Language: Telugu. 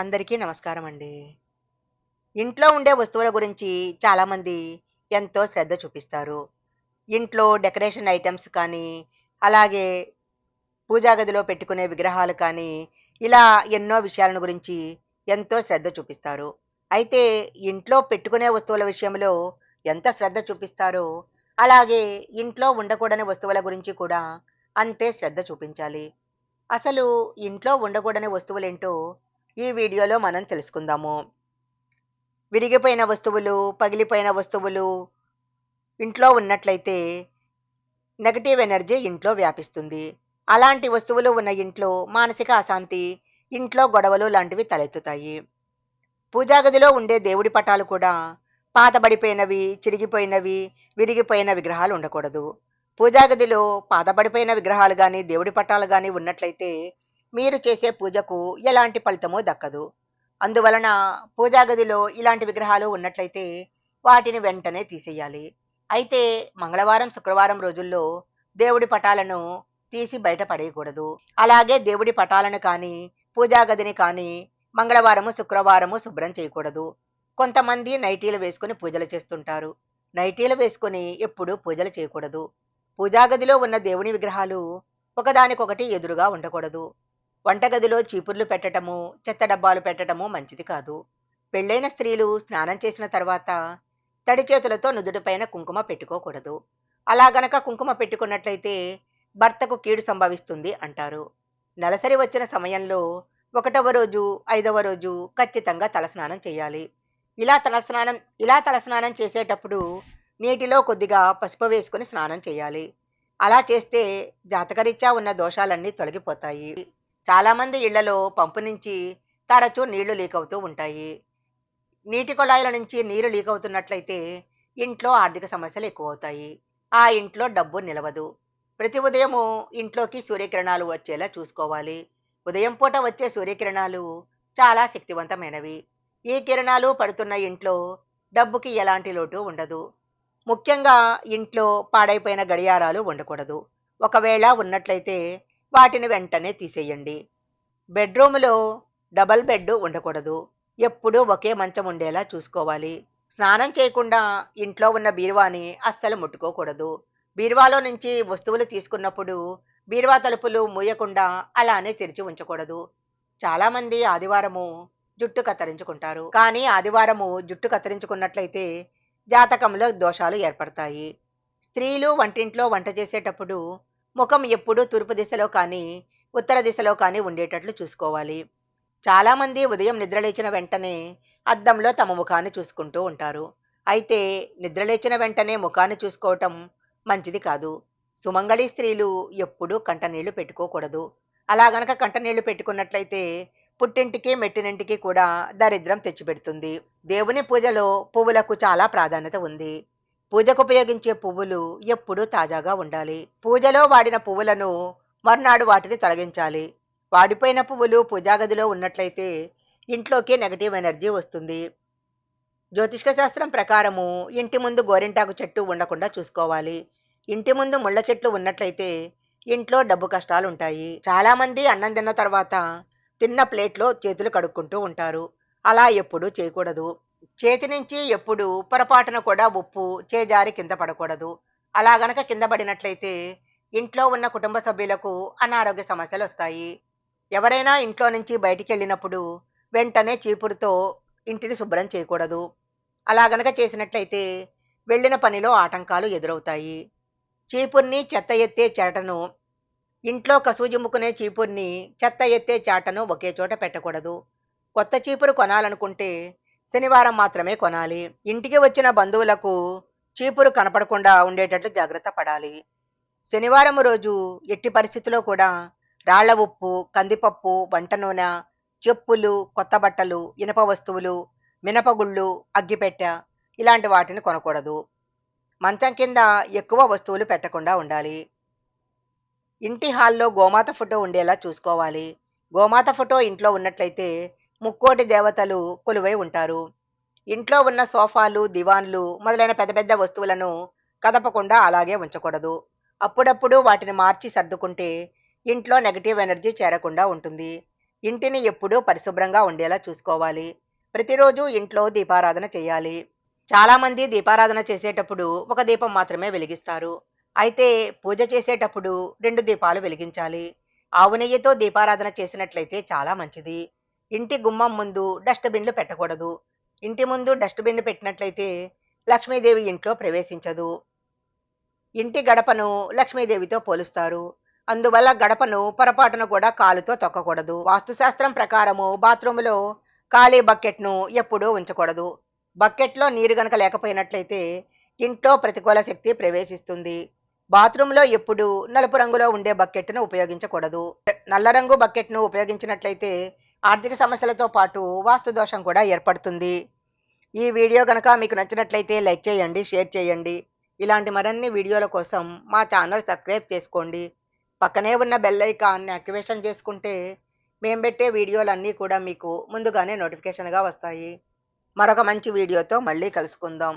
అందరికీ నమస్కారం అండి. ఇంట్లో ఉండే వస్తువుల గురించి చాలామంది ఎంతో శ్రద్ధ చూపిస్తారు. ఇంట్లో డెకరేషన్ ఐటెమ్స్ కానీ, అలాగే పూజా గదిలో పెట్టుకునే విగ్రహాలు కానీ, ఇలా ఎన్నో విషయాలను గురించి ఎంతో శ్రద్ధ చూపిస్తారు. అయితే ఇంట్లో పెట్టుకునే వస్తువుల విషయంలో ఎంత శ్రద్ధ చూపిస్తారో, అలాగే ఇంట్లో ఉండకూడని వస్తువుల గురించి కూడా అంతే శ్రద్ధ చూపించాలి. అసలు ఇంట్లో ఉండకూడని వస్తువులేంటో ఈ వీడియోలో మనం తెలుసుకుందాము. విరిగిపోయిన వస్తువులు, పగిలిపోయిన వస్తువులు ఇంట్లో ఉన్నట్లయితే నెగెటివ్ ఎనర్జీ ఇంట్లో వ్యాపిస్తుంది. అలాంటి వస్తువులు ఉన్న ఇంట్లో మానసిక అశాంతి, ఇంట్లో గొడవలు లాంటివి తలెత్తుతాయి. పూజా గదిలో ఉండే దేవుడి పటాలు కూడా పాతబడిపోయినవి, చిరిగిపోయినవి, విరిగిపోయిన విగ్రహాలు ఉండకూడదు. పూజా గదిలో పాతబడిపోయిన విగ్రహాలు గాని, దేవుడి పటాలు గాని ఉన్నట్లయితే మీరు చేసే పూజకు ఎలాంటి ఫలితమూ దక్కదు. అందువలన పూజా గదిలో ఇలాంటి విగ్రహాలు ఉన్నట్లయితే వాటిని వెంటనే తీసేయాలి. అయితే మంగళవారం, శుక్రవారం రోజుల్లో దేవుడి పటాలను తీసి బయట పడేయకూడదు. అలాగే దేవుడి పటాలను కానీ, పూజా గదిని కానీ మంగళవారము, శుక్రవారము శుభ్రం చేయకూడదు. కొంతమంది నైటీలు వేసుకొని పూజలు చేస్తుంటారు. నైటీలు వేసుకొని ఎప్పుడూ పూజలు చేయకూడదు. పూజా గదిలో ఉన్న దేవుని విగ్రహాలు ఒకదానికొకటి ఎదురుగా ఉండకూడదు. వంటగదిలో చీపుర్లు పెట్టటము, చెత్త డబ్బాలు పెట్టటము మంచిది కాదు. పెళ్ళైన స్త్రీలు స్నానం చేసిన తర్వాత తడి చేతులతో నుదుటిపైన కుంకుమ పెట్టుకోకూడదు. అలా గనక కుంకుమ పెట్టుకున్నట్లయితే భర్తకు కీడు సంభవిస్తుంది అంటారు. నెలసరి వచ్చిన సమయంలో 1వ రోజు, 5వ రోజు ఖచ్చితంగా తలస్నానం చేయాలి. ఇలా తలస్నానం చేసేటప్పుడు నీటిలో కొద్దిగా పసుపు వేసుకొని స్నానం చేయాలి. అలా చేస్తే జాతకరీత్యా ఉన్న దోషాలన్నీ తొలగిపోతాయి. చాలామంది ఇళ్లలో పంపు నుంచి తరచూ నీళ్లు లీక్ అవుతూ ఉంటాయి. నీటి కుళాయిల నుంచి నీరు లీక్ అవుతున్నట్లయితే ఇంట్లో ఆర్థిక సమస్యలు ఎక్కువవుతాయి. ఆ ఇంట్లో డబ్బు నిలవదు. ప్రతి ఉదయము ఇంట్లోకి సూర్యకిరణాలు వచ్చేలా చూసుకోవాలి. ఉదయం పూట వచ్చే సూర్యకిరణాలు చాలా శక్తివంతమైనవి. ఈ కిరణాలు పడుతున్న ఇంట్లో డబ్బుకి ఎలాంటి లోటు ఉండదు. ముఖ్యంగా ఇంట్లో పాడైపోయిన గడియారాలు ఉండకూడదు. ఒకవేళ ఉన్నట్లయితే వాటిని వెంటనే తీసేయండి. బెడ్రూములో డబల్ బెడ్ ఉండకూడదు. ఎప్పుడూ ఒకే మంచం ఉండేలా చూసుకోవాలి. స్నానం చేయకుండా ఇంట్లో ఉన్న బీరువాని అస్సలు ముట్టుకోకూడదు. బీరువాలో నుంచి వస్తువులు తీసుకున్నప్పుడు బీరువా తలుపులు మూయకుండా అలానే తెరిచి ఉంచకూడదు. చాలామంది ఆదివారము జుట్టు కత్తిరించుకుంటారు. కానీ ఆదివారము జుట్టు కత్తిరించుకున్నట్లయితే జాతకంలో దోషాలు ఏర్పడతాయి. స్త్రీలు వంటింట్లో వంట చేసేటప్పుడు ముఖం ఎప్పుడూ తూర్పు దిశలో కానీ, ఉత్తర దిశలో కానీ ఉండేటట్లు చూసుకోవాలి. చాలామంది ఉదయం నిద్రలేచిన వెంటనే అద్దంలో తమ ముఖాన్ని చూసుకుంటూ ఉంటారు. అయితే నిద్రలేచిన వెంటనే ముఖాన్ని చూసుకోవటం మంచిది కాదు. సుమంగళి స్త్రీలు ఎప్పుడూ కంటనీళ్లు పెట్టుకోకూడదు. అలా గనక కంటనీళ్లు పెట్టుకున్నట్లయితే పుట్టింటికి మెట్టినింటికి కూడా దరిద్రం తెచ్చిపెడుతుంది. దేవుని పూజలో పువ్వులకు చాలా ప్రాధాన్యత ఉంది. పూజకు ఉపయోగించే పువ్వులు ఎప్పుడూ తాజాగా ఉండాలి. పూజలో వాడిన పువ్వులను మర్నాడు వాటిని తొలగించాలి. వాడిపోయిన పువ్వులు పూజా గదిలో ఉన్నట్లయితే ఇంట్లోకి నెగటివ్ ఎనర్జీ వస్తుంది. జ్యోతిష్క శాస్త్రం ప్రకారము ఇంటి ముందు గోరింటాకు చెట్టు ఉండకుండా చూసుకోవాలి. ఇంటి ముందు ముళ్ళ చెట్లు ఉన్నట్లయితే ఇంట్లో డబ్బు కష్టాలు ఉంటాయి. చాలామంది అన్నం తిన్న తర్వాత తిన్న ప్లేట్లో చేతులు కడుక్కుంటూ ఉంటారు. అలా ఎప్పుడూ చేయకూడదు. చేతి నుంచి ఎప్పుడు పొరపాటున కూడా ఉప్పు చేజారి కింద పడకూడదు. అలా గనక కింద పడినట్లయితే ఇంట్లో ఉన్న కుటుంబ సభ్యులకు అనారోగ్య సమస్యలు వస్తాయి. ఎవరైనా ఇంట్లో నుంచి బయటికి వెళ్ళినప్పుడు వెంటనే చీపురుతో ఇంటిని శుభ్రం చేయకూడదు. అలా గనక చేసినట్లయితే వెళ్ళిన పనిలో ఆటంకాలు ఎదురవుతాయి. చీపుర్ని చెత్త ఎత్తే చాటను ఇంట్లో కసువు జిమ్ముకునే చీపుర్ని చెత్త ఎత్తే చాటను ఒకే చోట పెట్టకూడదు. కొత్త చీపురు కొనాలనుకుంటే శనివారం మాత్రమే కొనాలి. ఇంటికి వచ్చిన బంధువులకు చీపురు కనపడకుండా ఉండేటట్లు జాగ్రత్త పడాలి. శనివారం రోజు ఎట్టి పరిస్థితిలో కూడా రాళ్ల ఉప్పు, కందిపప్పు, వంట నూనె, చెప్పులు, కొత్త బట్టలు, ఇనప వస్తువులు, మినపగుళ్ళు, అగ్గిపెట్టె ఇలాంటి వాటిని కొనకూడదు. మంచం కింద ఎక్కువ వస్తువులు పెట్టకుండా ఉండాలి. ఇంటి హాల్లో గోమాత ఫోటో ఉండేలా చూసుకోవాలి. గోమాత ఫోటో ఇంట్లో ఉన్నట్లయితే ముక్కోటి దేవతలు కొలువై ఉంటారు. ఇంట్లో ఉన్న సోఫాలు, దివాన్లు మొదలైన పెద్ద పెద్ద వస్తువులను కదపకుండా అలాగే ఉంచకూడదు. అప్పుడప్పుడు వాటిని మార్చి సర్దుకుంటే ఇంట్లో నెగటివ్ ఎనర్జీ చేరకుండా ఉంటుంది. ఇంటిని ఎప్పుడూ పరిశుభ్రంగా ఉండేలా చూసుకోవాలి. ప్రతిరోజు ఇంట్లో దీపారాధన చేయాలి. చాలామంది దీపారాధన చేసేటప్పుడు ఒక దీపం మాత్రమే వెలిగిస్తారు. అయితే పూజ చేసేటప్పుడు 2 దీపాలు వెలిగించాలి. ఆవు నెయ్యితో దీపారాధన చేసినట్లయితే చాలా మంచిది. ఇంటి గుమ్మం ముందు డస్ట్‌బిన్‌లు పెట్టకూడదు. ఇంటి ముందు డస్ట్‌బిన్ పెట్టినట్లయితే లక్ష్మీదేవి ఇంట్లో ప్రవేశించదు. ఇంటి గడపను లక్ష్మీదేవితో పోలుస్తారు. అందువల్ల గడపను పొరపాటున కూడా కాలుతో తొక్కకూడదు. వాస్తుశాస్త్రం ప్రకారము బాత్రూములో ఖాళీ బకెట్‌ను ఎప్పుడూ ఉంచకూడదు. బకెట్‌లో నీరు గనక లేకపోయినట్లయితే ఇంట్లో ప్రతికూల శక్తి ప్రవేశిస్తుంది. బాత్రూంలో ఎప్పుడూ నలుపు రంగులో ఉండే బకెట్‌ను ఉపయోగించకూడదు. నల్ల రంగు బకెట్‌ను ఉపయోగించినట్లయితే ఆర్థిక సమస్యలతో పాటు వాస్తు దోషం కూడా ఏర్పడుతుంది. ఈ వీడియో గనక మీకు నచ్చినట్లయితే లైక్ చేయండి, షేర్ చేయండి. ఇలాంటి మరిన్ని వీడియోల కోసం మా ఛానల్ సబ్స్క్రైబ్ చేసుకోండి. పక్కనే ఉన్న బెల్ ఐకాన్ని యాక్టివేషన్ చేసుకుంటే మేము పెట్టే వీడియోలన్నీ కూడా మీకు ముందుగానే నోటిఫికేషన్‌గా వస్తాయి. మరొక మంచి వీడియోతో మళ్ళీ కలుసుకుందాం.